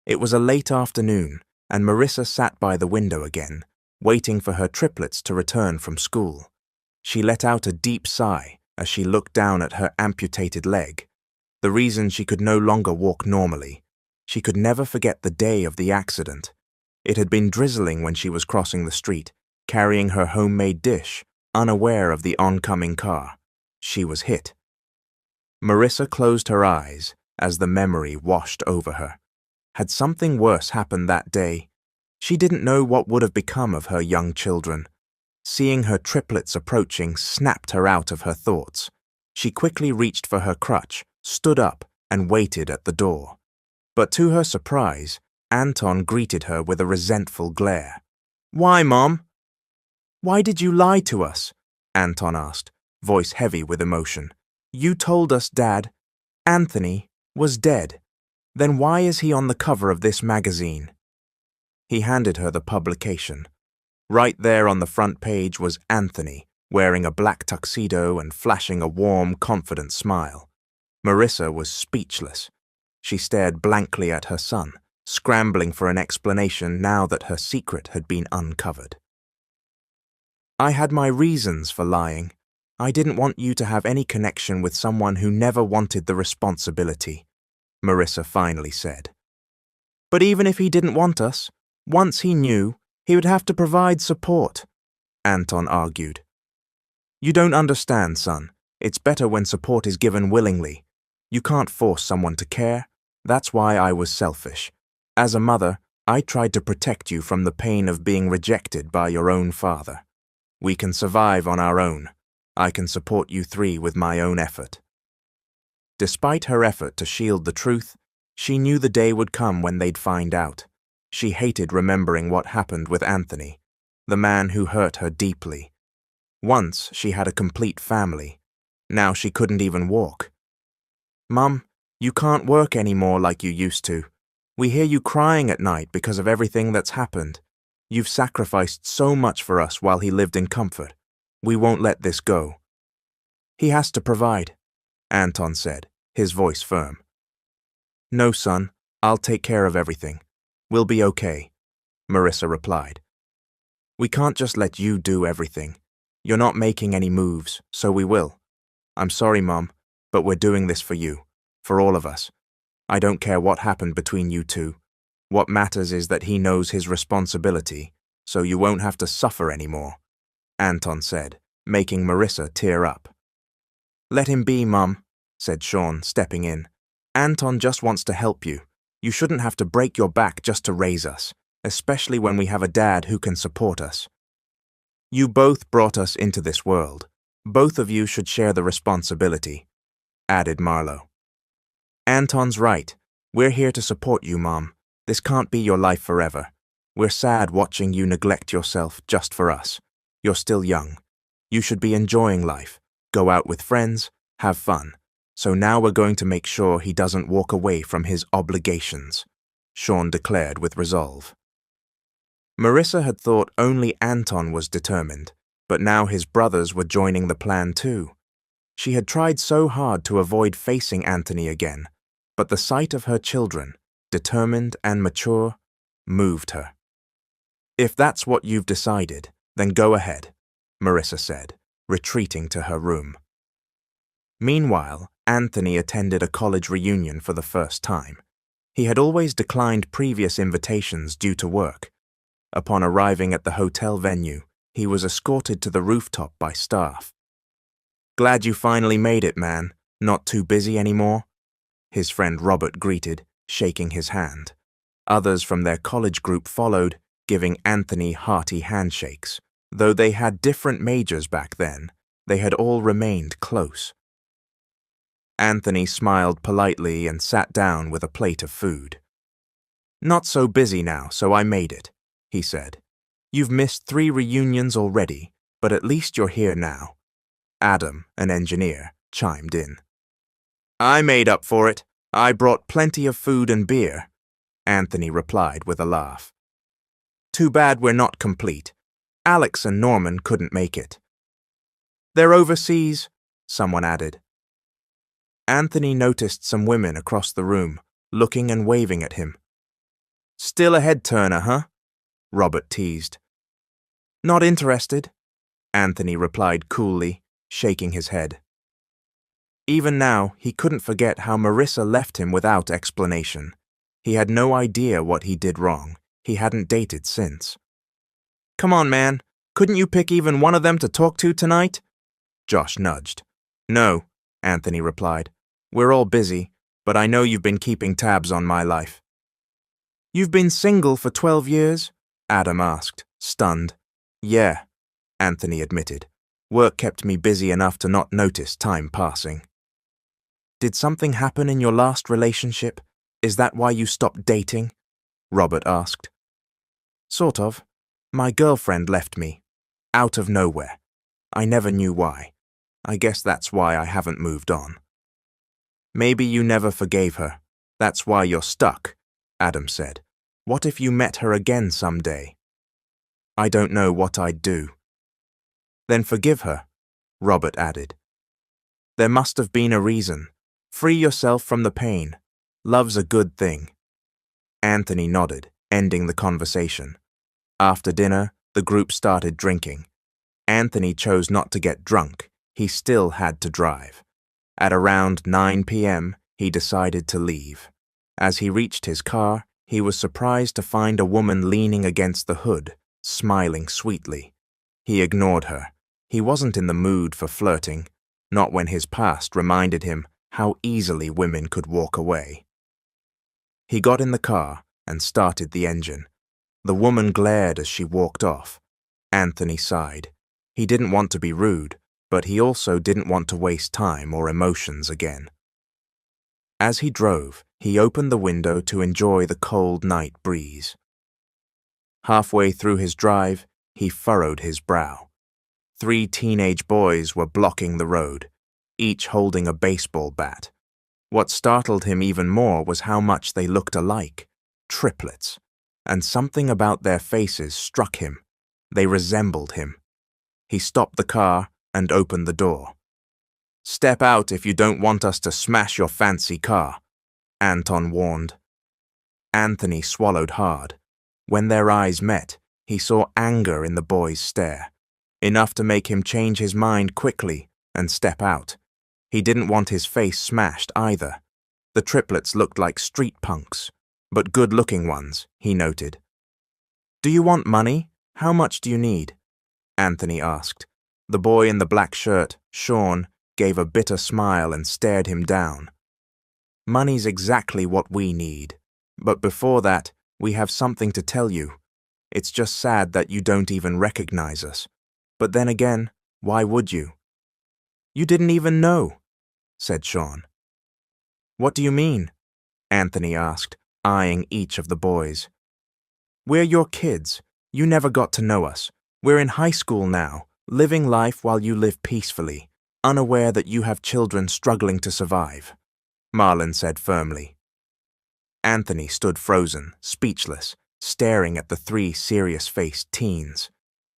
It was a late afternoon, and Marissa sat by the window again, waiting for her triplets to return from school. She let out a deep sigh as she looked down at her amputated leg. The reason she could no longer walk normally. She could never forget the day of the accident. It had been drizzling when she was crossing the street, carrying her homemade dish, unaware of the oncoming car. She was hit. Marissa closed her eyes as the memory washed over her. Had something worse happened that day? She didn't know what would have become of her young children. Seeing her triplets approaching snapped her out of her thoughts. She quickly reached for her crutch, stood up, and waited at the door. But to her surprise, Anton greeted her with a resentful glare. "Why, Mom?" "Why did you lie to us?" Anton asked, voice heavy with emotion. "You told us Dad, Anthony, was dead. Then why is he on the cover of this magazine?" He handed her the publication. Right there on the front page was Anthony, wearing a black tuxedo and flashing a warm, confident smile. Marissa was speechless. She stared blankly at her son, scrambling for an explanation now that her secret had been uncovered. "I had my reasons for lying. I didn't want you to have any connection with someone who never wanted the responsibility," Marissa finally said. "But even if he didn't want us, once he knew, he would have to provide support," Anton argued. "You don't understand, son. It's better when support is given willingly. You can't force someone to care. That's why I was selfish. As a mother, I tried to protect you from the pain of being rejected by your own father. We can survive on our own. I can support you three with my own effort." Despite her effort to shield the truth, she knew the day would come when they'd find out. She hated remembering what happened with Anthony, the man who hurt her deeply. Once she had a complete family. Now she couldn't even walk. "Mum, you can't work anymore like you used to. We hear you crying at night because of everything that's happened. You've sacrificed so much for us while he lived in comfort. We won't let this go." "He has to provide," Anton said, his voice firm. "No, son, I'll take care of everything. We'll be okay," Marissa replied. "We can't just let you do everything. You're not making any moves, so we will. I'm sorry, Mom, but we're doing this for you, for all of us. I don't care what happened between you two. What matters is that he knows his responsibility, so you won't have to suffer anymore," Anton said, making Marissa tear up. "Let him be, Mum," said Sean, stepping in. "Anton just wants to help you. You shouldn't have to break your back just to raise us, especially when we have a dad who can support us. You both brought us into this world. Both of you should share the responsibility," added Marlowe. "Anton's right. We're here to support you, Mom. This can't be your life forever. We're sad watching you neglect yourself just for us. You're still young. You should be enjoying life, go out with friends, have fun. So now we're going to make sure he doesn't walk away from his obligations," Sean declared with resolve. Marissa had thought only Anton was determined, but now his brothers were joining the plan too. She had tried so hard to avoid facing Anthony again, but the sight of her children, determined and mature, moved her. "If that's what you've decided, then go ahead," Marissa said, retreating to her room. Meanwhile, Anthony attended a college reunion for the first time. He had always declined previous invitations due to work. Upon arriving at the hotel venue, he was escorted to the rooftop by staff. "Glad you finally made it, man. Not too busy anymore?" his friend Robert greeted, shaking his hand. Others from their college group followed, giving Anthony hearty handshakes. Though they had different majors back then, they had all remained close. Anthony smiled politely and sat down with a plate of food. "Not so busy now, so I made it," he said. "You've missed 3 reunions already, but at least you're here now." Adam, an engineer, chimed in. "I made up for it. I brought plenty of food and beer," Anthony replied with a laugh. "Too bad we're not complete. Alex and Norman couldn't make it." "They're overseas," someone added. Anthony noticed some women across the room, looking and waving at him. Still a head-turner, huh? Robert teased. Not interested, Anthony replied coolly, shaking his head. Even now, he couldn't forget how Marissa left him without explanation. He had no idea what he did wrong. He hadn't dated since. Come on, man. Couldn't you pick even one of them to talk to tonight? Josh nudged. No, Anthony replied. We're all busy, but I know you've been keeping tabs on my life. You've been single for 12 years? Adam asked, stunned. Yeah, Anthony admitted. Work kept me busy enough to not notice time passing. Did something happen in your last relationship? Is that why you stopped dating? Robert asked. Sort of. My girlfriend left me. Out of nowhere. I never knew why. I guess that's why I haven't moved on. Maybe you never forgave her. That's why you're stuck, Adam said. What if you met her again someday? I don't know what I'd do. Then forgive her, Robert added. There must have been a reason. Free yourself from the pain. Love's a good thing. Anthony nodded, ending the conversation. After dinner, the group started drinking. Anthony chose not to get drunk. He still had to drive. At around 9 p.m., he decided to leave. As he reached his car, he was surprised to find a woman leaning against the hood, smiling sweetly. He ignored her. He wasn't in the mood for flirting, not when his past reminded him how easily women could walk away. He got in the car and started the engine. The woman glared as she walked off. Anthony sighed. He didn't want to be rude, but he also didn't want to waste time or emotions again. As he drove, he opened the window to enjoy the cold night breeze. Halfway through his drive, he furrowed his brow. 3 teenage boys were blocking the road, each holding a baseball bat. What startled him even more was how much they looked alike, triplets, and something about their faces struck him. They resembled him. He stopped the car and opened the door. Step out if you don't want us to smash your fancy car, Anton warned. Anthony swallowed hard. When their eyes met, he saw anger in the boy's stare, enough to make him change his mind quickly and step out. He didn't want his face smashed either. The triplets looked like street punks, but good-looking ones, he noted. Do you want money? How much do you need? Anthony asked. The boy in the black shirt, Sean, gave a bitter smile and stared him down. Money's exactly what we need. But before that, we have something to tell you. It's just sad that you don't even recognize us. But then again, why would you? You didn't even know, said Sean. What do you mean? Anthony asked, eyeing each of the boys. We're your kids. You never got to know us. We're in high school now, living life while you live peacefully, unaware that you have children struggling to survive, Marlon said firmly. Anthony stood frozen, speechless, staring at the 3 serious-faced teens.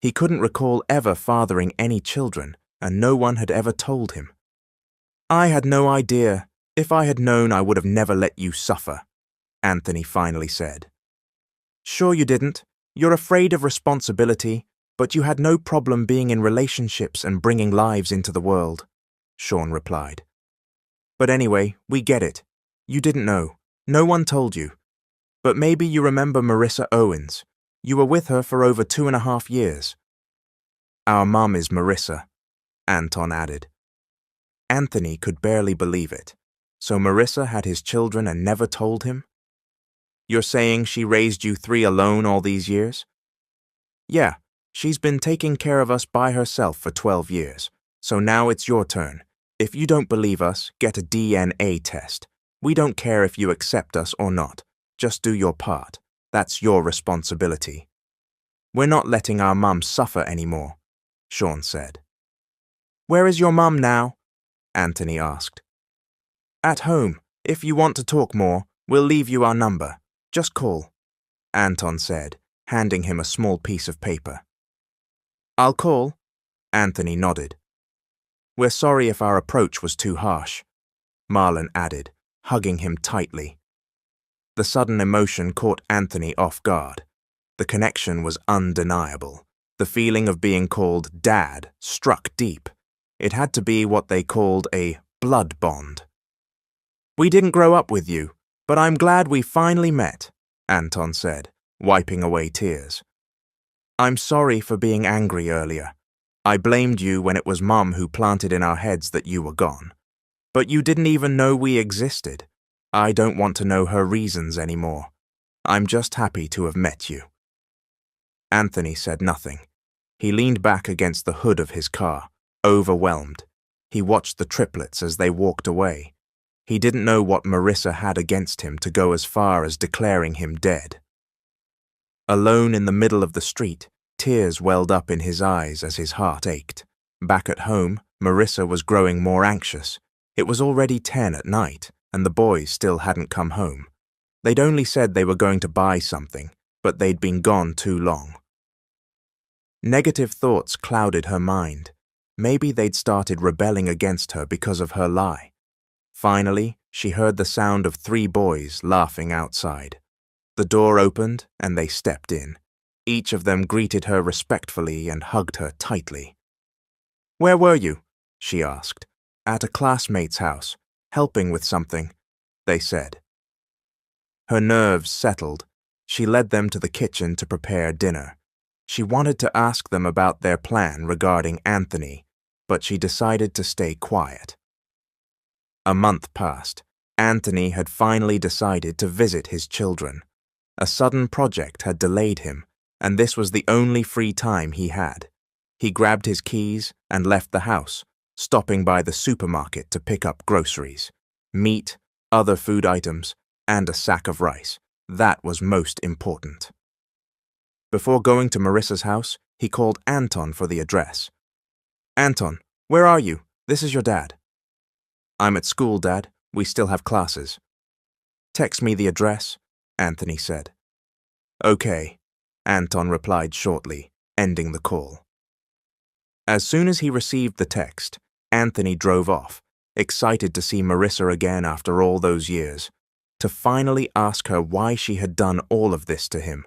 He couldn't recall ever fathering any children, and no one had ever told him. I had no idea. If I had known, I would have never let you suffer, Anthony finally said. Sure you didn't. You're afraid of responsibility, but you had no problem being in relationships and bringing lives into the world, Sean replied. But anyway, we get it. You didn't know. No one told you. But maybe you remember Marissa Owens. You were with her for over 2.5 years. Our mum is Marissa, Anton added. Anthony could barely believe it. So Marissa had his children and never told him? You're saying she raised you 3 alone all these years? Yeah, she's been taking care of us by herself for 12 years. So now it's your turn. If you don't believe us, get a DNA test. We don't care if you accept us or not. Just do your part. That's your responsibility. We're not letting our mum suffer anymore, Sean said. Where is your mum now? Anthony asked. At home. If you want to talk more, we'll leave you our number. Just call, Anton said, handing him a small piece of paper. I'll call, Anthony nodded. We're sorry if our approach was too harsh, Marlon added, hugging him tightly. The sudden emotion caught Anthony off guard. The connection was undeniable. The feeling of being called Dad struck deep. It had to be what they called a blood bond. "We didn't grow up with you, but I'm glad we finally met," Anton said, wiping away tears. "I'm sorry for being angry earlier. I blamed you when it was Mum who planted in our heads that you were gone. But you didn't even know we existed. I don't want to know her reasons anymore. I'm just happy to have met you." Anthony said nothing. He leaned back against the hood of his car, overwhelmed. He watched the triplets as they walked away. He didn't know what Marissa had against him to go as far as declaring him dead. Alone in the middle of the street, tears welled up in his eyes as his heart ached. Back at home, Marissa was growing more anxious. It was already 10 at night, and the boys still hadn't come home. They'd only said they were going to buy something, but they'd been gone too long. Negative thoughts clouded her mind. Maybe they'd started rebelling against her because of her lie. Finally, she heard the sound of 3 boys laughing outside. The door opened and they stepped in. Each of them greeted her respectfully and hugged her tightly. "Where were you?" she asked. "At a classmate's house, helping with something," they said. Her nerves settled. She led them to the kitchen to prepare dinner. She wanted to ask them about their plan regarding Anthony, but she decided to stay quiet. A month passed. Anthony had finally decided to visit his children. A sudden project had delayed him, and this was the only free time he had. He grabbed his keys and left the house, stopping by the supermarket to pick up groceries, meat, other food items, and a sack of rice. That was most important. Before going to Marissa's house, he called Anton for the address. "Anton, where are you? This is your dad." "I'm at school, Dad. We still have classes." "Text me the address," Anthony said. "Okay," Anton replied shortly, ending the call. As soon as he received the text, Anthony drove off, excited to see Marissa again after all those years, to finally ask her why she had done all of this to him.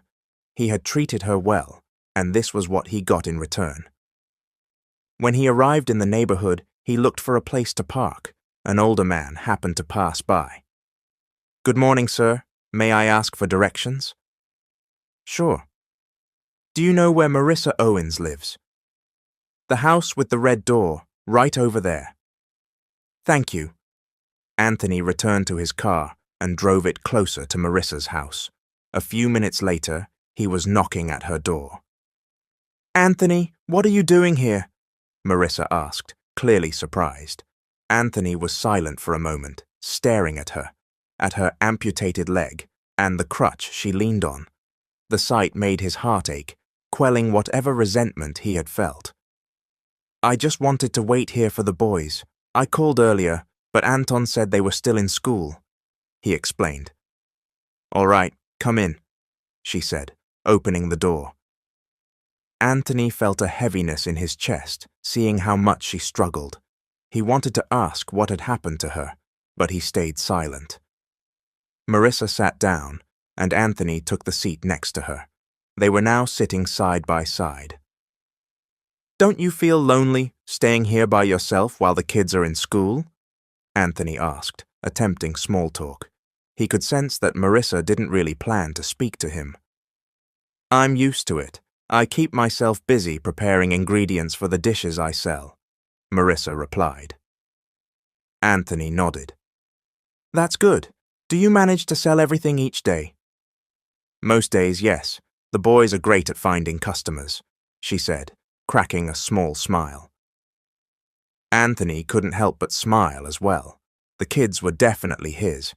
He had treated her well, and this was what he got in return. When he arrived in the neighborhood, he looked for a place to park. An older man happened to pass by. "Good morning, sir. May I ask for directions?" "Sure." "Do you know where Marissa Owens lives?" "The house with the red door, right over there." "Thank you." Anthony returned to his car and drove it closer to Marissa's house. A few minutes later, he was knocking at her door. "Anthony, what are you doing here?" Marissa asked, clearly surprised. Anthony was silent for a moment, staring at her amputated leg, and the crutch she leaned on. The sight made his heart ache, quelling whatever resentment he had felt. "I just wanted to wait here for the boys. I called earlier, but Anton said they were still in school," he explained. "All right, come in," she said, opening the door. Anthony felt a heaviness in his chest, seeing how much she struggled. He wanted to ask what had happened to her, but he stayed silent. Marissa sat down, and Anthony took the seat next to her. They were now sitting side by side. "Don't you feel lonely, staying here by yourself while the kids are in school?" Anthony asked, attempting small talk. He could sense that Marissa didn't really plan to speak to him. "I'm used to it. I keep myself busy preparing ingredients for the dishes I sell," Marissa replied. Anthony nodded. "That's good. Do you manage to sell everything each day?" "Most days, yes. The boys are great at finding customers," she said, cracking a small smile. Anthony couldn't help but smile as well. The kids were definitely his.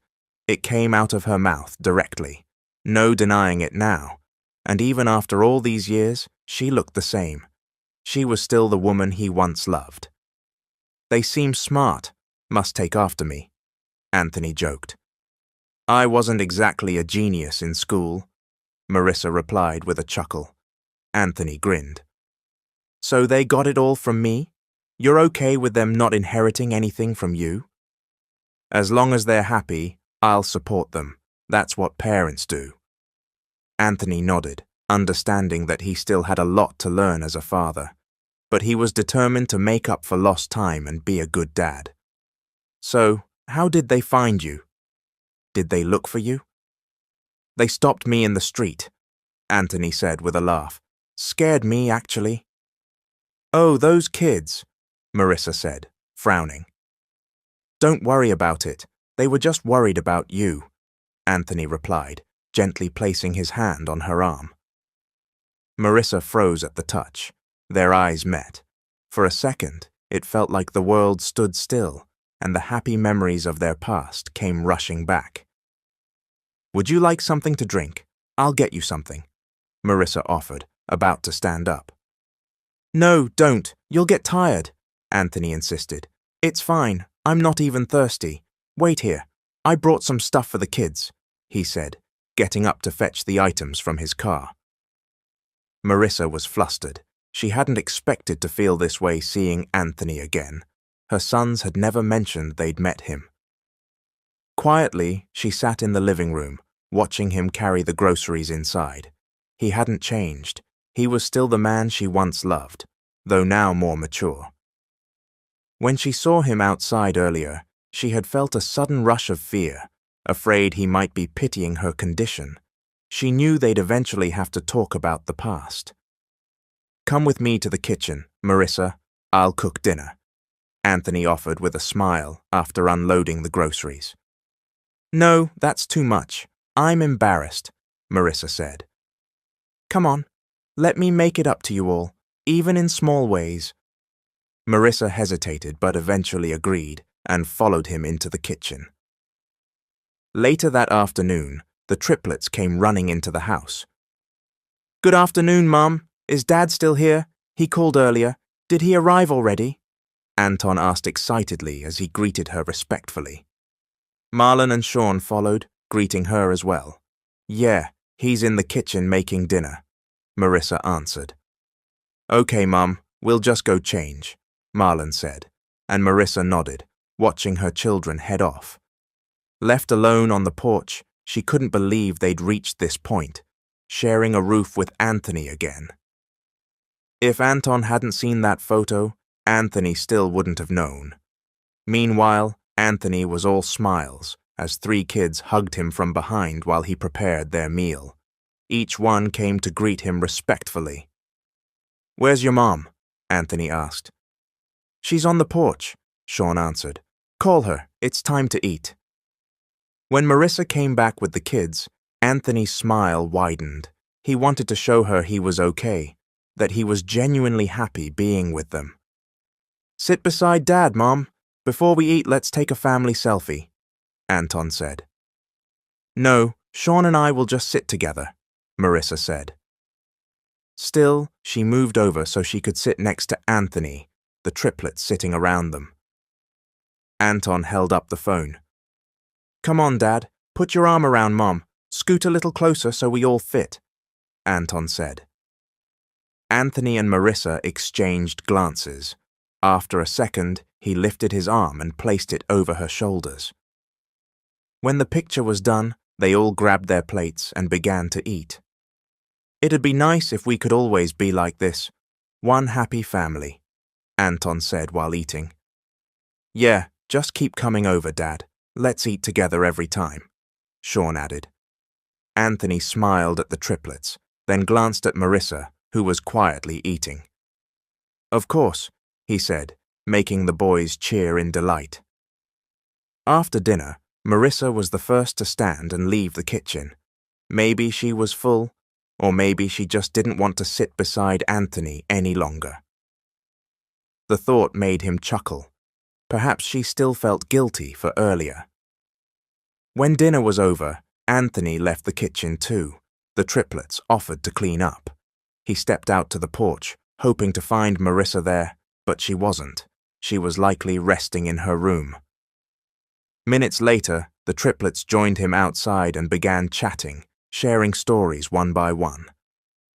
It came out of her mouth directly. No denying it now. And even after all these years, she looked the same. She was still the woman he once loved. "They seem smart. Must take after me," Anthony joked. "I wasn't exactly a genius in school," Marissa replied with a chuckle. Anthony grinned. "So they got it all from me? You're okay with them not inheriting anything from you?" "As long as they're happy, I'll support them," That's what parents do. Anthony nodded, understanding that he still had a lot to learn as a father, but he was determined to make up for lost time and be a good dad. So, how did they find you? Did they look for you? They stopped me in the street, Anthony said with a laugh. Scared me, actually. Oh, those kids, Marissa said, frowning. Don't worry about it. They were just worried about you, Anthony replied, gently placing his hand on her arm. Marissa froze at the touch. Their eyes met. For a second, it felt like the world stood still, and the happy memories of their past came rushing back. Would you like something to drink? I'll get you something, Marissa offered, about to stand up. No, don't. You'll get tired, Anthony insisted. It's fine. I'm not even thirsty. Wait here. I brought some stuff for the kids, he said, getting up to fetch the items from his car. Marissa was flustered. She hadn't expected to feel this way seeing Anthony again. Her sons had never mentioned they'd met him. Quietly, she sat in the living room, watching him carry the groceries inside. He hadn't changed. He was still the man she once loved, though now more mature. When she saw him outside earlier, she had felt a sudden rush of fear, afraid he might be pitying her condition. She knew they'd eventually have to talk about the past. Come with me to the kitchen, Marissa. I'll cook dinner, Anthony offered with a smile after unloading the groceries. No, that's too much. I'm embarrassed, Marissa said. Come on, let me make it up to you all, even in small ways. Marissa hesitated but eventually agreed and followed him into the kitchen. Later that afternoon, the triplets came running into the house. Good afternoon, Mum. Is Dad still here? He called earlier. Did he arrive already? Anton asked excitedly as he greeted her respectfully. Marlon and Sean followed, greeting her as well. Yeah, he's in the kitchen making dinner, Marissa answered. Okay, Mum, we'll just go change, Marlon said, and Marissa nodded, watching her children head off. Left alone on the porch, she couldn't believe they'd reached this point, sharing a roof with Anthony again. If Anton hadn't seen that photo, Anthony still wouldn't have known. Meanwhile, Anthony was all smiles as 3 kids hugged him from behind while he prepared their meal. Each one came to greet him respectfully. Where's your mom? Anthony asked. She's on the porch, Sean answered. Call her, it's time to eat. When Marissa came back with the kids, Anthony's smile widened. He wanted to show her he was okay, that he was genuinely happy being with them. Sit beside Dad, Mom. Before we eat, let's take a family selfie, Anton said. No, Sean and I will just sit together, Marissa said. Still, she moved over so she could sit next to Anthony, the triplets sitting around them. Anton held up the phone. Come on, Dad. Put your arm around Mom. Scoot a little closer so we all fit, Anton said. Anthony and Marissa exchanged glances. After a second, he lifted his arm and placed it over her shoulders. When the picture was done, they all grabbed their plates and began to eat. It'd be nice if we could always be like this, one happy family, Anton said while eating. Yeah, just keep coming over, Dad. Let's eat together every time, Sean added. Anthony smiled at the triplets, then glanced at Marissa, who was quietly eating. Of course, he said, making the boys cheer in delight. After dinner, Marissa was the first to stand and leave the kitchen. Maybe she was full, or maybe she just didn't want to sit beside Anthony any longer. The thought made him chuckle. Perhaps she still felt guilty for earlier. When dinner was over, Anthony left the kitchen too. The triplets offered to clean up. He stepped out to the porch, hoping to find Marissa there, but she wasn't. She was likely resting in her room. Minutes later, the triplets joined him outside and began chatting, sharing stories one by one.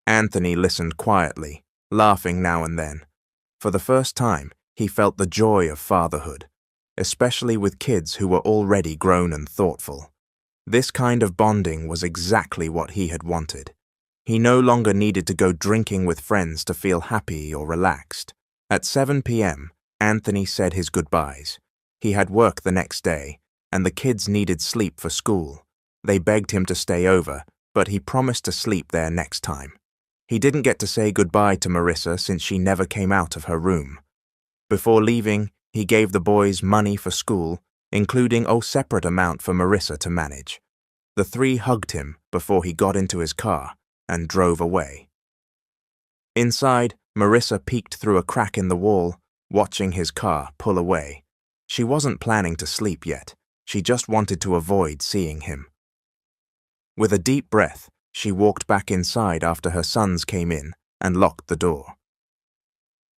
Anthony listened quietly, laughing now and then. For the first time, he felt the joy of fatherhood, especially with kids who were already grown and thoughtful. This kind of bonding was exactly what he had wanted. He no longer needed to go drinking with friends to feel happy or relaxed. At 7 p.m., Anthony said his goodbyes. He had work the next day, and the kids needed sleep for school. They begged him to stay over, but he promised to sleep there next time. He didn't get to say goodbye to Marissa since she never came out of her room. Before leaving, he gave the boys money for school, including a separate amount for Marissa to manage. The three hugged him before he got into his car and drove away. Inside, Marissa peeked through a crack in the wall, watching his car pull away. She wasn't planning to sleep yet. She just wanted to avoid seeing him. With a deep breath, she walked back inside after her sons came in and locked the door.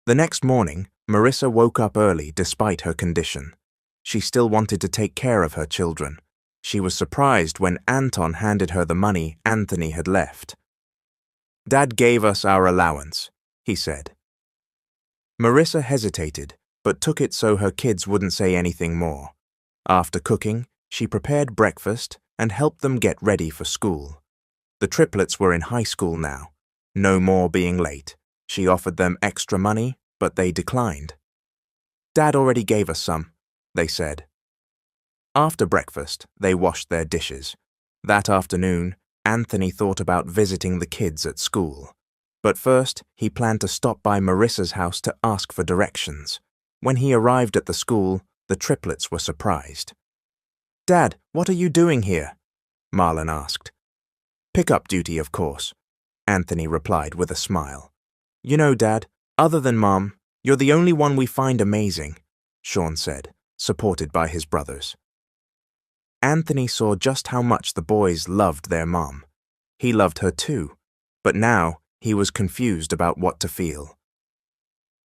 The next morning, Marissa woke up early despite her condition. She still wanted to take care of her children. She was surprised when Anton handed her the money Anthony had left. "Dad gave us our allowance," he said. Marissa hesitated, but took it so her kids wouldn't say anything more. After cooking, she prepared breakfast and helped them get ready for school. The triplets were in high school now. No more being late. She offered them extra money, but they declined. "Dad already gave us some," they said. After breakfast, they washed their dishes. That afternoon, Anthony thought about visiting the kids at school. But first, he planned to stop by Marissa's house to ask for directions. When he arrived at the school, the triplets were surprised. "Dad, what are you doing here?" Marlon asked. "Pickup duty, of course," Anthony replied with a smile. "You know, Dad, other than Mom, you're the only one we find amazing," Sean said, supported by his brothers. Anthony saw just how much the boys loved their mom. He loved her too, but now he was confused about what to feel.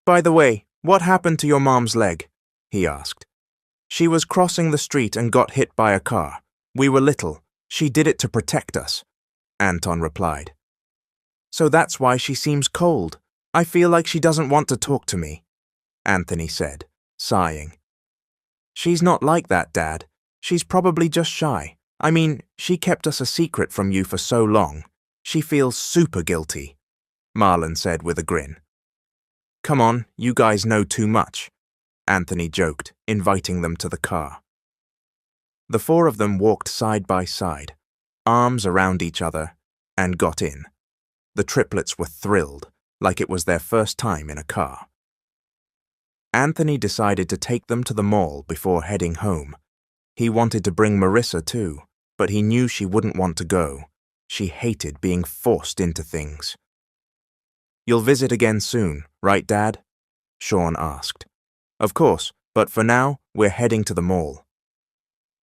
"By the way, what happened to your mom's leg?" he asked. "She was crossing the street and got hit by a car. We were little. She did it to protect us," Anton replied. "So that's why she seems cold. I feel like she doesn't want to talk to me," Anthony said, sighing. "She's not like that, Dad. She's probably just shy. I mean, she kept us a secret from you for so long. She feels super guilty," Marlon said with a grin. "Come on, you guys know too much," Anthony joked, inviting them to the car. The four of them walked side by side, arms around each other, and got in. The triplets were thrilled, like it was their first time in a car. Anthony decided to take them to the mall before heading home. He wanted to bring Marissa too, but he knew she wouldn't want to go. She hated being forced into things. "You'll visit again soon, right, Dad?" Sean asked. "Of course, but for now, we're heading to the mall."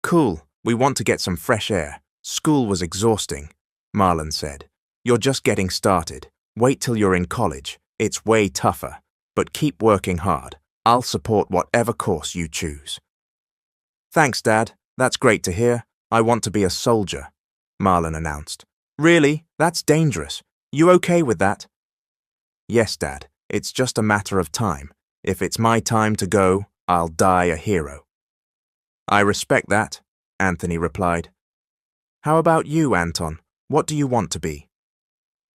"Cool, we want to get some fresh air. School was exhausting," Marlon said. "You're just getting started. Wait till you're in college. It's way tougher, but keep working hard. I'll support whatever course you choose." "Thanks, Dad. That's great to hear. I want to be a soldier," Marlon announced. "Really? That's dangerous. You okay with that?" "Yes, Dad. It's just a matter of time. If it's my time to go, I'll die a hero." "I respect that," Anthony replied. "How about you, Anton? What do you want to be?"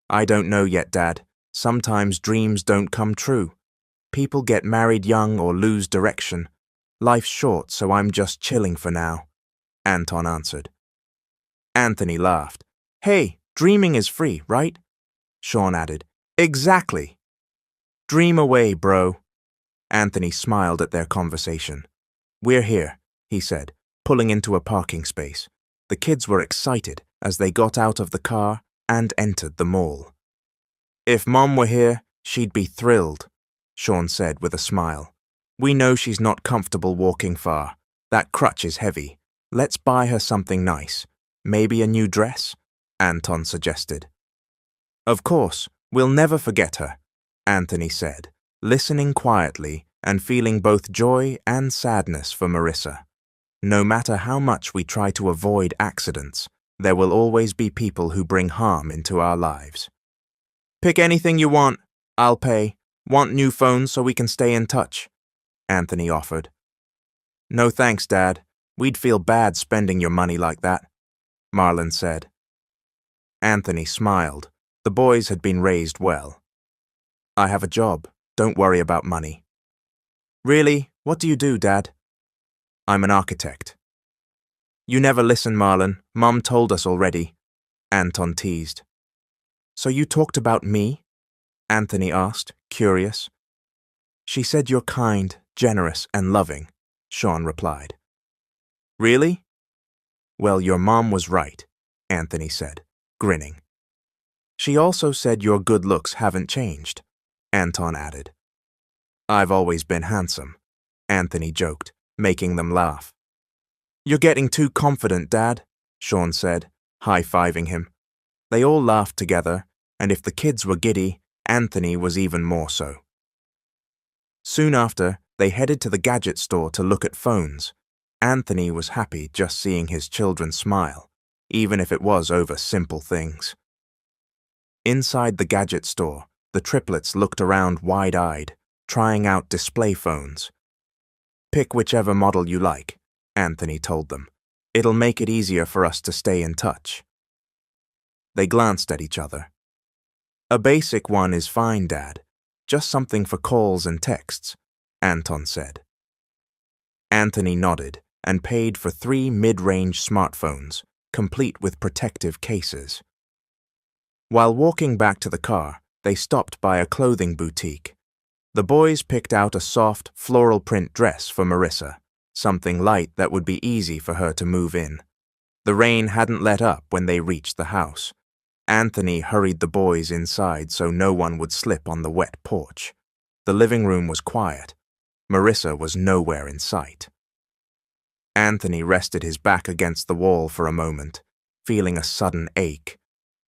"I don't know yet, Dad. Sometimes dreams don't come true. People get married young or lose direction. Life's short, so I'm just chilling for now," Anton answered. Anthony laughed. "Hey, dreaming is free, right?" Sean added. "Exactly." "Dream away, bro." Anthony smiled at their conversation. "We're here," he said, pulling into a parking space. The kids were excited as they got out of the car and entered the mall. "If Mom were here, she'd be thrilled," Sean said with a smile. "We know she's not comfortable walking far. That crutch is heavy. Let's buy her something nice. Maybe a new dress?" Anton suggested. "Of course, we'll never forget her," Anthony said, listening quietly and feeling both joy and sadness for Marissa. No matter how much we try to avoid accidents, there will always be people who bring harm into our lives. "Pick anything you want. I'll pay. Want new phones so we can stay in touch?" Anthony offered. "No thanks, Dad. We'd feel bad spending your money like that." Marlon said. Anthony smiled. The boys had been raised well. I have a job. Don't worry about money. Really? What do you do, Dad? I'm an architect. You never listen, Marlon. Mum told us already, Anton teased. So you talked about me? Anthony asked, curious. She said you're kind, generous, and loving, Sean replied. Really? Well, your mom was right, Anthony said, grinning. She also said your good looks haven't changed, Anton added. I've always been handsome, Anthony joked, making them laugh. You're getting too confident, Dad, Sean said, high-fiving him. They all laughed together, and if the kids were giddy, Anthony was even more so. Soon after, they headed to the gadget store to look at phones. Anthony was happy just seeing his children smile, even if it was over simple things. Inside the gadget store, the triplets looked around wide-eyed, trying out display phones. Pick whichever model you like, Anthony told them. It'll make it easier for us to stay in touch. They glanced at each other. A basic one is fine, Dad. Just something for calls and texts, Anton said. Anthony nodded and paid for 3 mid-range smartphones, complete with protective cases. While walking back to the car, they stopped by a clothing boutique. The boys picked out a soft, floral print dress for Marissa, something light that would be easy for her to move in. The rain hadn't let up when they reached the house. Anthony hurried the boys inside so no one would slip on the wet porch. The living room was quiet. Marissa was nowhere in sight. Anthony rested his back against the wall for a moment, feeling a sudden ache.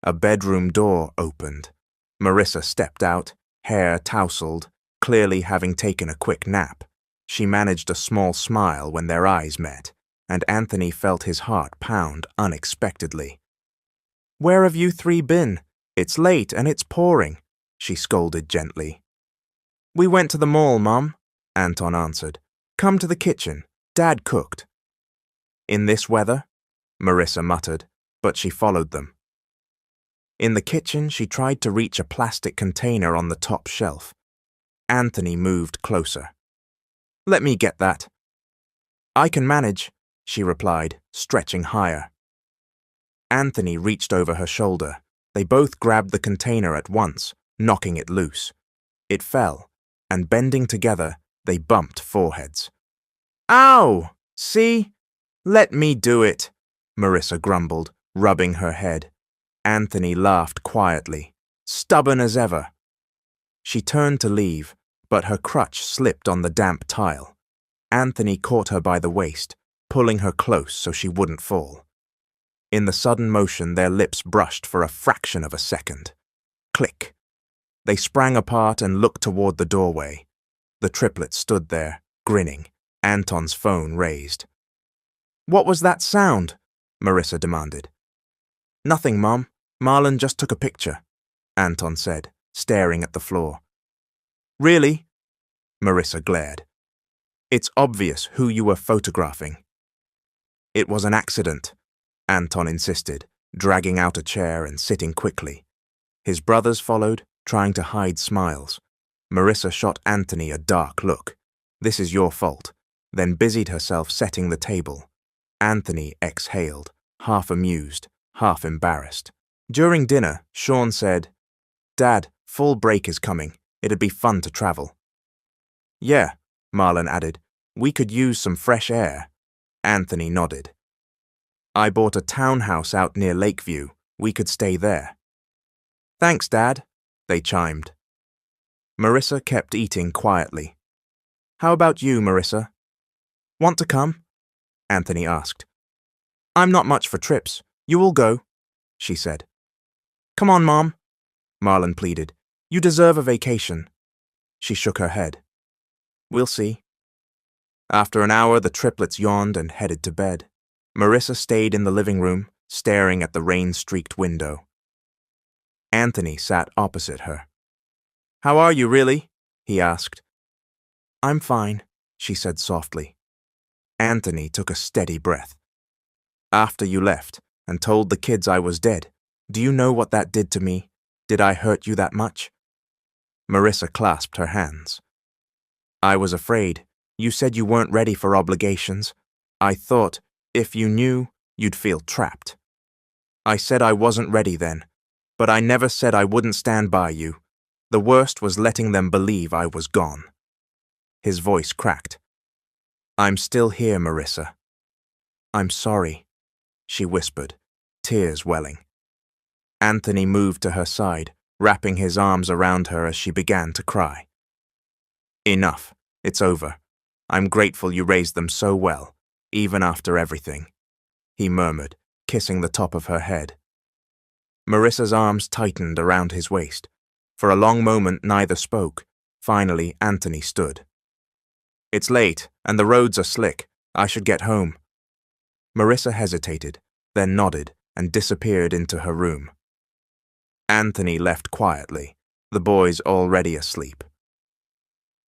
A bedroom door opened. Marissa stepped out, hair tousled, clearly having taken a quick nap. She managed a small smile when their eyes met, and Anthony felt his heart pound unexpectedly. Where have you 3 been? It's late and it's pouring, she scolded gently. We went to the mall, Mum, Anton answered. Come to the kitchen. Dad cooked. In this weather? Marissa muttered, but she followed them. In the kitchen, she tried to reach a plastic container on the top shelf. Anthony moved closer. Let me get that. I can manage, she replied, stretching higher. Anthony reached over her shoulder. They both grabbed the container at once, knocking it loose. It fell, and bending together, they bumped foreheads. Ow! See? Let me do it, Marissa grumbled, rubbing her head. Anthony laughed quietly, stubborn as ever. She turned to leave, but her crutch slipped on the damp tile. Anthony caught her by the waist, pulling her close so she wouldn't fall. In the sudden motion, their lips brushed for a fraction of a second. Click. They sprang apart and looked toward the doorway. The triplets stood there, grinning, Anton's phone raised. What was that sound? Marissa demanded. Nothing, Mom. Marlon just took a picture, Anton said, staring at the floor. Really? Marissa glared. It's obvious who you were photographing. It was an accident, Anton insisted, dragging out a chair and sitting quickly. His brothers followed, trying to hide smiles. Marissa shot Anthony a dark look. This is your fault, then busied herself setting the table. Anthony exhaled, half amused, half embarrassed. During dinner, Sean said, Dad, fall break is coming. It'd be fun to travel. Yeah, Marlon added. We could use some fresh air. Anthony nodded. I bought a townhouse out near Lakeview. We could stay there. Thanks, Dad, they chimed. Marissa kept eating quietly. How about you, Marissa? Want to come? Anthony asked. I'm not much for trips. You all go, she said. Come on, Mom, Marlon pleaded. You deserve a vacation. She shook her head. We'll see. After an hour, the triplets yawned and headed to bed. Marissa stayed in the living room, staring at the rain-streaked window. Anthony sat opposite her. How are you, really? He asked. I'm fine, she said softly. Anthony took a steady breath. After you left, and told the kids I was dead. Do you know what that did to me? Did I hurt you that much?" Marissa clasped her hands. "I was afraid. You said you weren't ready for obligations. I thought, if you knew, you'd feel trapped. I said I wasn't ready then, but I never said I wouldn't stand by you. The worst was letting them believe I was gone." His voice cracked. "I'm still here, Marissa." "I'm sorry," she whispered, tears welling. Anthony moved to her side, wrapping his arms around her as she began to cry. "Enough. It's over. I'm grateful you raised them so well, even after everything," he murmured, kissing the top of her head. Marissa's arms tightened around his waist. For a long moment neither spoke. Finally, Anthony stood. "It's late, and the roads are slick. I should get home." Marissa hesitated, then nodded and disappeared into her room. Anthony left quietly, the boys already asleep.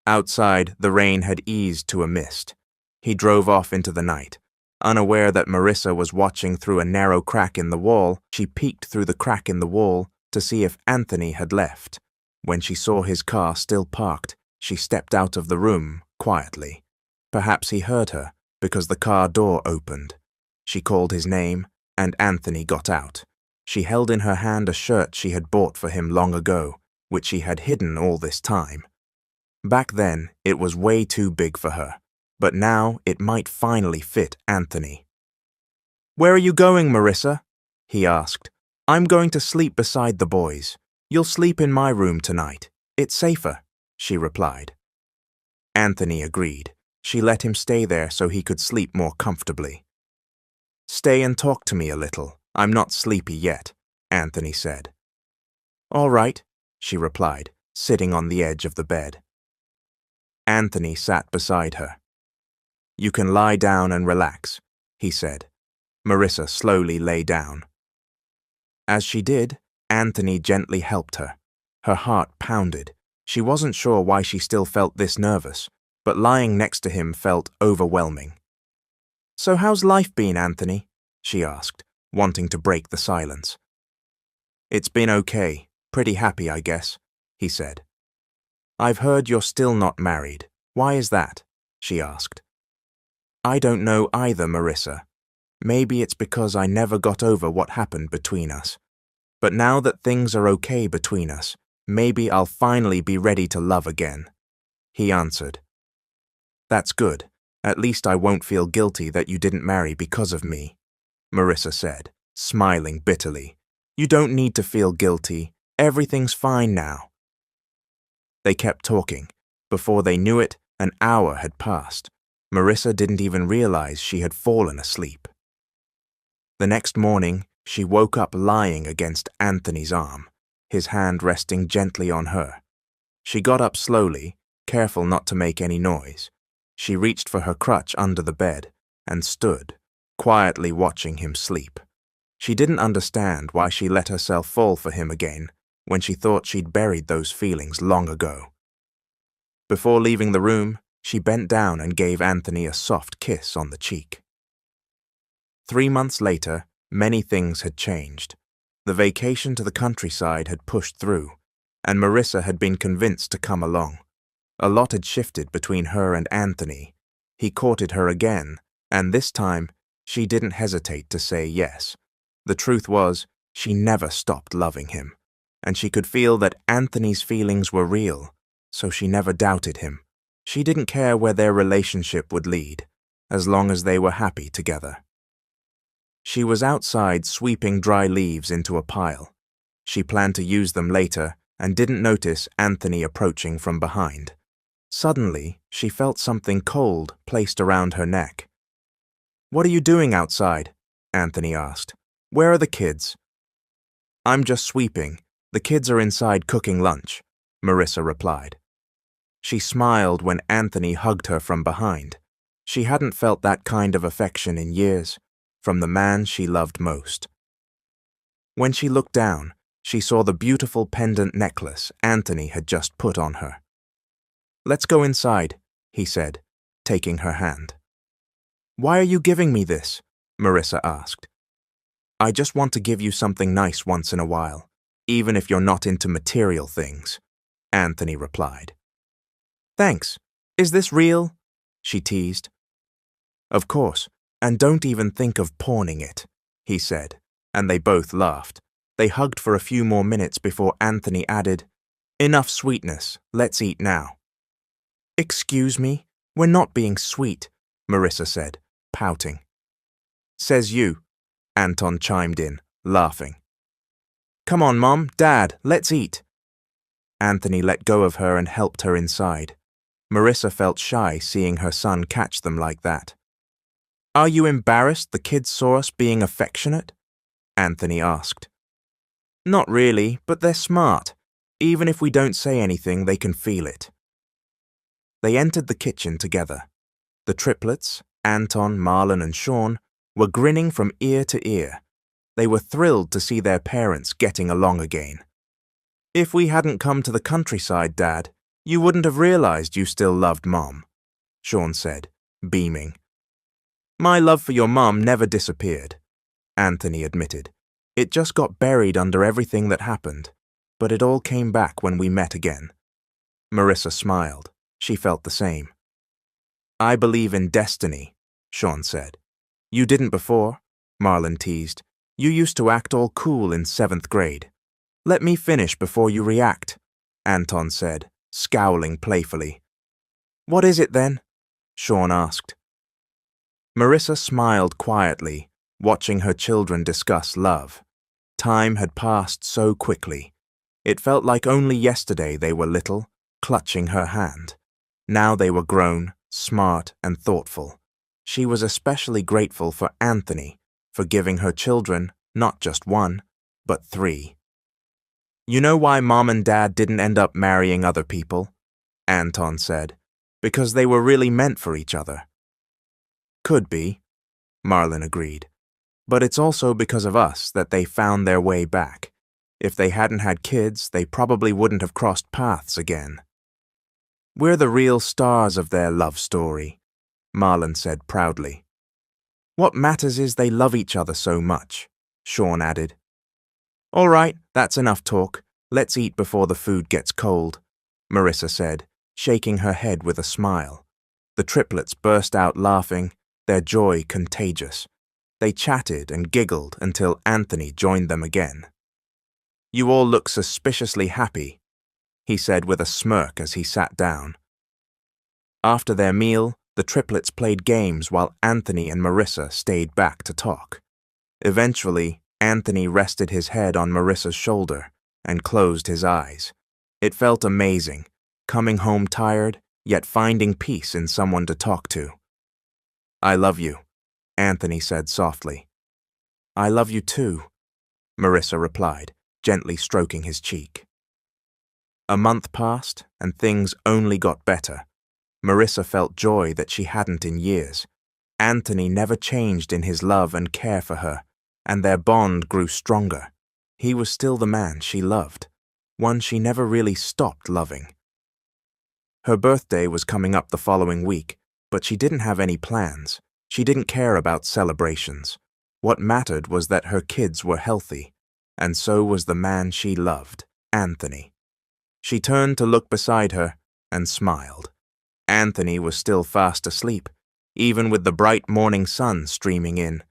Outside, the rain had eased to a mist. He drove off into the night. Unaware that Marissa was watching through a narrow crack in the wall, she peeked through the crack in the wall to see if Anthony had left. When she saw his car still parked, she stepped out of the room quietly. Perhaps he heard her, because the car door opened. She called his name, and Anthony got out. She held in her hand a shirt she had bought for him long ago, which she had hidden all this time. Back then, it was way too big for her, but now it might finally fit Anthony. "Where are you going, Marissa?" he asked. "I'm going to sleep beside the boys. You'll sleep in my room tonight. It's safer," she replied. Anthony agreed. She let him stay there so he could sleep more comfortably. "Stay and talk to me a little. I'm not sleepy yet," Anthony said. "All right," she replied, sitting on the edge of the bed. Anthony sat beside her. "You can lie down and relax," he said. Marissa slowly lay down. As she did, Anthony gently helped her. Her heart pounded. She wasn't sure why she still felt this nervous, but lying next to him felt overwhelming. "So how's life been, Anthony?" she asked, wanting to break the silence. "It's been okay. Pretty happy, I guess," he said. "I've heard you're still not married. Why is that?" she asked. "I don't know either, Marissa. Maybe it's because I never got over what happened between us. But now that things are okay between us, maybe I'll finally be ready to love again," he answered. "That's good. At least I won't feel guilty that you didn't marry because of me," Marissa said, smiling bitterly. "You don't need to feel guilty. Everything's fine now." They kept talking. Before they knew it, an hour had passed. Marissa didn't even realize she had fallen asleep. The next morning, she woke up lying against Anthony's arm, his hand resting gently on her. She got up slowly, careful not to make any noise. She reached for her crutch under the bed and stood, quietly watching him sleep. She didn't understand why she let herself fall for him again when she thought she'd buried those feelings long ago. Before leaving the room, she bent down and gave Anthony a soft kiss on the cheek. 3 months later, many things had changed. The vacation to the countryside had pushed through, and Marissa had been convinced to come along. A lot had shifted between her and Anthony. He courted her again, and this time, she didn't hesitate to say yes. The truth was, she never stopped loving him, and she could feel that Anthony's feelings were real, so she never doubted him. She didn't care where their relationship would lead, as long as they were happy together. She was outside sweeping dry leaves into a pile. She planned to use them later and didn't notice Anthony approaching from behind. Suddenly, she felt something cold placed around her neck. "What are you doing outside?" Anthony asked. "Where are the kids?" "I'm just sweeping. The kids are inside cooking lunch," Marissa replied. She smiled when Anthony hugged her from behind. She hadn't felt that kind of affection in years, from the man she loved most. When she looked down, she saw the beautiful pendant necklace Anthony had just put on her. "Let's go inside," he said, taking her hand. "Why are you giving me this?" Marissa asked. I just want to give you something nice once in a while, even if you're not into material things, Anthony replied. Thanks. Is this real? She teased. Of course, and don't even think of pawning it, he said, and they both laughed. They hugged for a few more minutes before Anthony added, Enough sweetness, let's eat now. Excuse me, we're not being sweet, Marissa said, pouting. Says you, Anton chimed in, laughing. Come on, Mom, Dad, let's eat. Anthony let go of her and helped her inside. Marissa felt shy seeing her son catch them like that. Are you embarrassed the kids saw us being affectionate? Anthony asked. Not really, but they're smart. Even if we don't say anything, they can feel it. They entered the kitchen together. The triplets, Anton, Marlon, and Sean, were grinning from ear to ear. They were thrilled to see their parents getting along again. If we hadn't come to the countryside, Dad, you wouldn't have realized you still loved Mom, Sean said, beaming. My love for your mom never disappeared, Anthony admitted. It just got buried under everything that happened, but it all came back when we met again. Marissa smiled. She felt the same. I believe in destiny, Sean said. You didn't before, Marlon teased. You used to act all cool in 7th grade. Let me finish before you react, Anton said, scowling playfully. What is it then? Sean asked. Marissa smiled quietly, watching her children discuss love. Time had passed so quickly. It felt like only yesterday they were little, clutching her hand. Now they were grown, smart, and thoughtful. She was especially grateful for Anthony, for giving her children not just 1, but 3. You know why Mom and Dad didn't end up marrying other people? Anton said. Because they were really meant for each other. Could be, Marlon agreed. But it's also because of us that they found their way back. If they hadn't had kids, they probably wouldn't have crossed paths again. We're the real stars of their love story, Marlon said proudly. What matters is they love each other so much, Sean added. All right, that's enough talk. Let's eat before the food gets cold, Marissa said, shaking her head with a smile. The triplets burst out laughing, their joy contagious. They chatted and giggled until Anthony joined them again. You all look suspiciously happy, he said with a smirk as he sat down. After their meal, the triplets played games while Anthony and Marissa stayed back to talk. Eventually, Anthony rested his head on Marissa's shoulder and closed his eyes. It felt amazing, coming home tired, yet finding peace in someone to talk to. I love you, Anthony said softly. I love you too, Marissa replied, gently stroking his cheek. A month passed, and things only got better. Marissa felt joy that she hadn't in years. Anthony never changed in his love and care for her, and their bond grew stronger. He was still the man she loved, one she never really stopped loving. Her birthday was coming up the following week, but she didn't have any plans. She didn't care about celebrations. What mattered was that her kids were healthy, and so was the man she loved, Anthony. She turned to look beside her and smiled. Anthony was still fast asleep, even with the bright morning sun streaming in.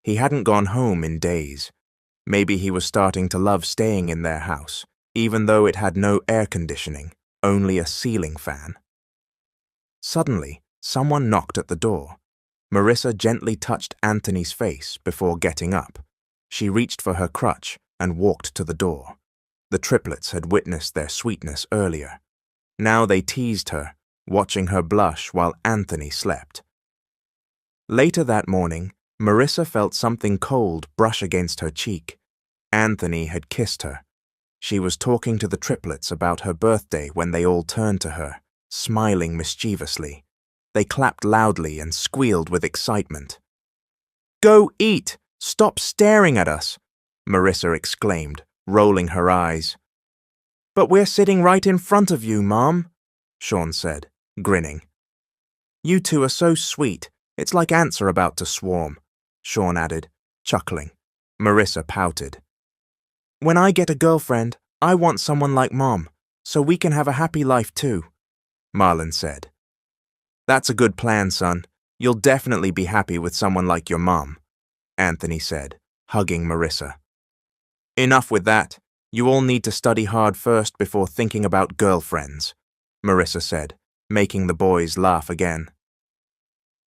He hadn't gone home in days. Maybe he was starting to love staying in their house, even though it had no air conditioning, only a ceiling fan. Suddenly, someone knocked at the door. Marissa gently touched Anthony's face before getting up. She reached for her crutch and walked to the door. The triplets had witnessed their sweetness earlier. Now they teased her, watching her blush while Anthony slept. Later that morning, Marissa felt something cold brush against her cheek. Anthony had kissed her. She was talking to the triplets about her birthday when they all turned to her, smiling mischievously. They clapped loudly and squealed with excitement. Go eat! Stop staring at us! Marissa exclaimed, rolling her eyes. But we're sitting right in front of you, Mom, Sean said, grinning. You two are so sweet. It's like ants are about to swarm, Sean added, chuckling. Marissa pouted. When I get a girlfriend, I want someone like Mom, so we can have a happy life too, Marlon said. That's a good plan, son. You'll definitely be happy with someone like your mom, Anthony said, hugging Marissa. Enough with that. You all need to study hard first before thinking about girlfriends, Marissa said, making the boys laugh again.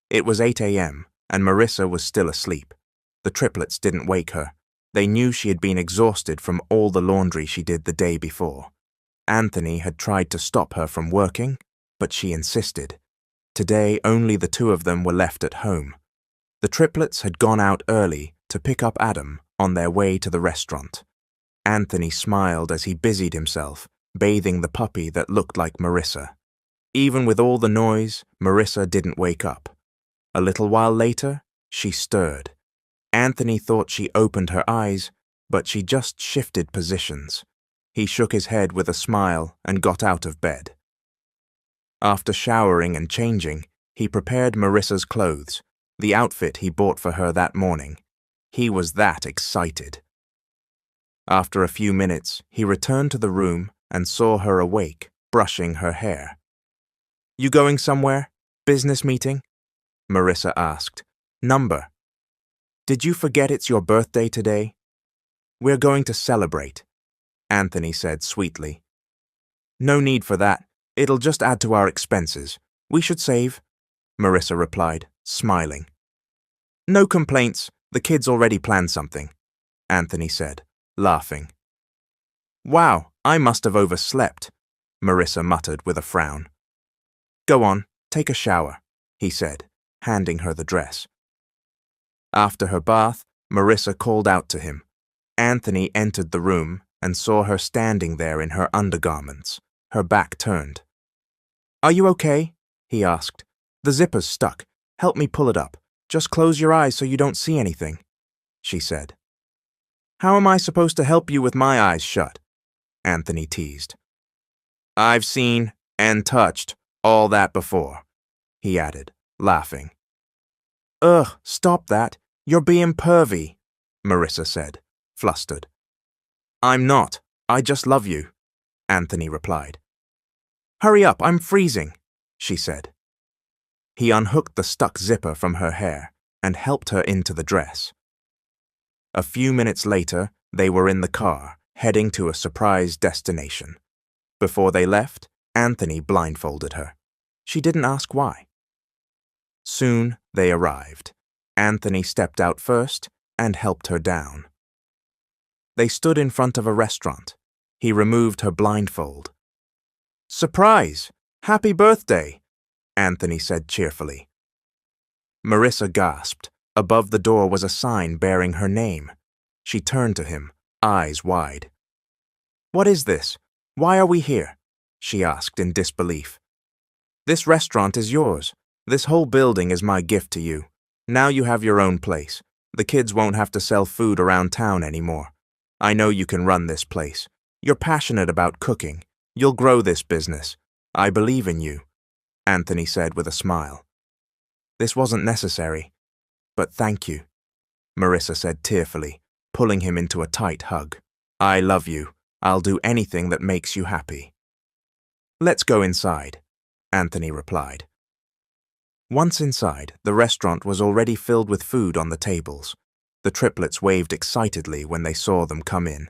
It was 8 a.m., and Marissa was still asleep. The triplets didn't wake her. They knew she had been exhausted from all the laundry she did the day before. Anthony had tried to stop her from working, but she insisted. Today, only the two of them were left at home. The triplets had gone out early to pick up Adam on their way to the restaurant. Anthony smiled as he busied himself, bathing the puppy that looked like Marissa. Even with all the noise, Marissa didn't wake up. A little while later, she stirred. Anthony thought she opened her eyes, but she just shifted positions. He shook his head with a smile and got out of bed. After showering and changing, he prepared Marissa's clothes, the outfit he bought for her that morning. He was that excited. After a few minutes, he returned to the room and saw her awake, brushing her hair. You going somewhere? Business meeting? Marissa asked. Number. Did you forget it's your birthday today? We're going to celebrate, Anthony said sweetly. No need for that. It'll just add to our expenses. We should save, Marissa replied, smiling. No complaints. The kids already planned something, Anthony said, laughing. Wow, I must have overslept, Marissa muttered with a frown. Go on, take a shower, he said, handing her the dress. After her bath, Marissa called out to him. Anthony entered the room and saw her standing there in her undergarments, her back turned. Are you okay? He asked. The zipper's stuck. Help me pull it up. Just close your eyes so you don't see anything, she said. How am I supposed to help you with my eyes shut? Anthony teased. I've seen and touched all that before, he added, laughing. Ugh, stop that. You're being pervy, Marissa said, flustered. I'm not. I just love you, Anthony replied. Hurry up, I'm freezing, she said. He unhooked the stuck zipper from her hair and helped her into the dress. A few minutes later, they were in the car, heading to a surprise destination. Before they left, Anthony blindfolded her. She didn't ask why. Soon they arrived. Anthony stepped out first and helped her down. They stood in front of a restaurant. He removed her blindfold. Surprise! Happy birthday! Anthony said cheerfully. Marissa gasped. Above the door was a sign bearing her name. She turned to him, eyes wide. What is this? Why are we here? She asked in disbelief. This restaurant is yours. This whole building is my gift to you. Now you have your own place. The kids won't have to sell food around town anymore. I know you can run this place. You're passionate about cooking. You'll grow this business. I believe in you, Anthony said with a smile. This wasn't necessary, but thank you, Marissa said tearfully, pulling him into a tight hug. I love you. I'll do anything that makes you happy. Let's go inside, Anthony replied. Once inside, the restaurant was already filled with food on the tables. The triplets waved excitedly when they saw them come in.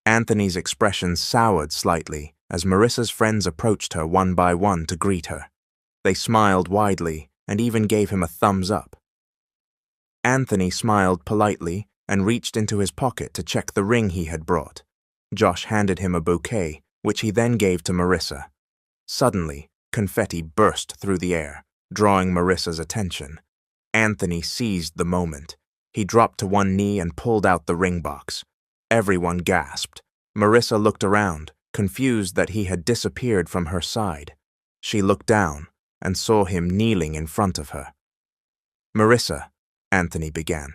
Anthony's expression soured slightly as Marissa's friends approached her one by one to greet her. They smiled widely and even gave him a thumbs up. Anthony smiled politely and reached into his pocket to check the ring he had brought. Josh handed him a bouquet, which he then gave to Marissa. Suddenly, confetti burst through the air, drawing Marissa's attention. Anthony seized the moment. He dropped to one knee and pulled out the ring box. Everyone gasped. Marissa looked around, confused that he had disappeared from her side. She looked down and saw him kneeling in front of her. Marissa, Anthony began,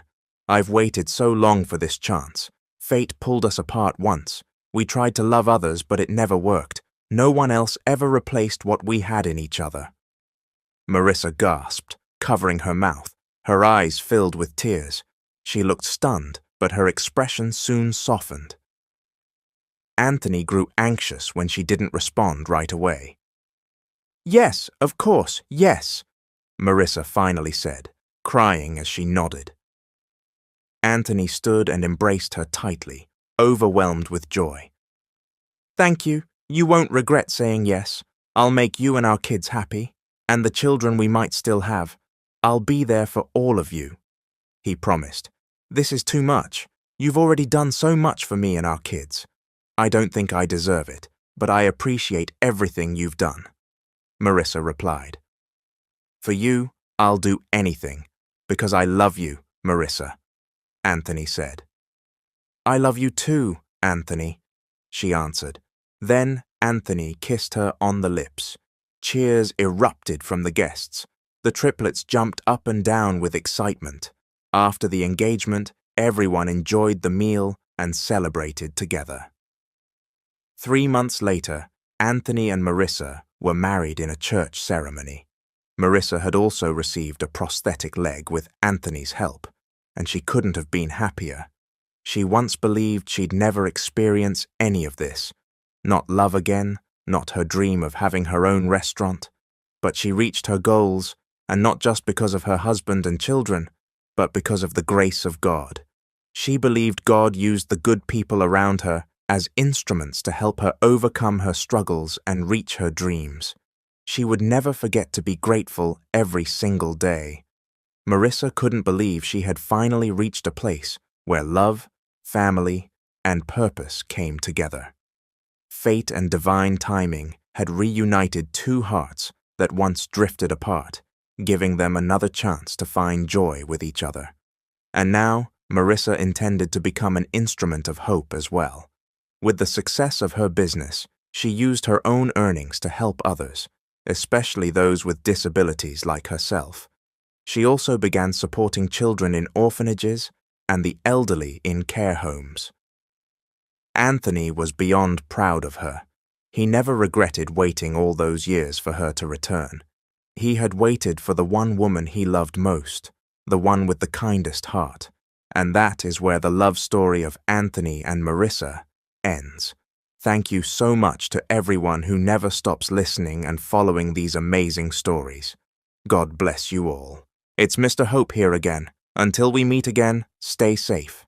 I've waited so long for this chance. Fate pulled us apart once. We tried to love others, but it never worked. No one else ever replaced what we had in each other. Marissa gasped, covering her mouth. Her eyes filled with tears. She looked stunned, but her expression soon softened. Anthony grew anxious when she didn't respond right away. "Yes, of course, yes," Marissa finally said, crying as she nodded. Anthony stood and embraced her tightly, overwhelmed with joy. "Thank you. You won't regret saying yes. I'll make you and our kids happy, and the children we might still have. I'll be there for all of you," he promised. "This is too much. You've already done so much for me and our kids. I don't think I deserve it, but I appreciate everything you've done," Marissa replied. "For you, I'll do anything, because I love you, Marissa," Anthony said. "I love you too, Anthony," she answered. Then Anthony kissed her on the lips. Cheers erupted from the guests. The triplets jumped up and down with excitement. After the engagement, everyone enjoyed the meal and celebrated together. 3 months later, Anthony and Marissa were married in a church ceremony. Marissa had also received a prosthetic leg with Anthony's help, and she couldn't have been happier. She once believed she'd never experience any of this. Not love again, not her dream of having her own restaurant. But she reached her goals, and not just because of her husband and children, but because of the grace of God. She believed God used the good people around her as instruments to help her overcome her struggles and reach her dreams. She would never forget to be grateful every single day. Marissa couldn't believe she had finally reached a place where love, family, and purpose came together. Fate and divine timing had reunited two hearts that once drifted apart, giving them another chance to find joy with each other. And now, Marissa intended to become an instrument of hope as well. With the success of her business, she used her own earnings to help others, especially those with disabilities like herself. She also began supporting children in orphanages and the elderly in care homes. Anthony was beyond proud of her. He never regretted waiting all those years for her to return. He had waited for the one woman he loved most, the one with the kindest heart, and that is where the love story of Anthony and Marissa ends. Thank you so much to everyone who never stops listening and following these amazing stories. God bless you all. It's Mr. Hope here again. Until we meet again, stay safe.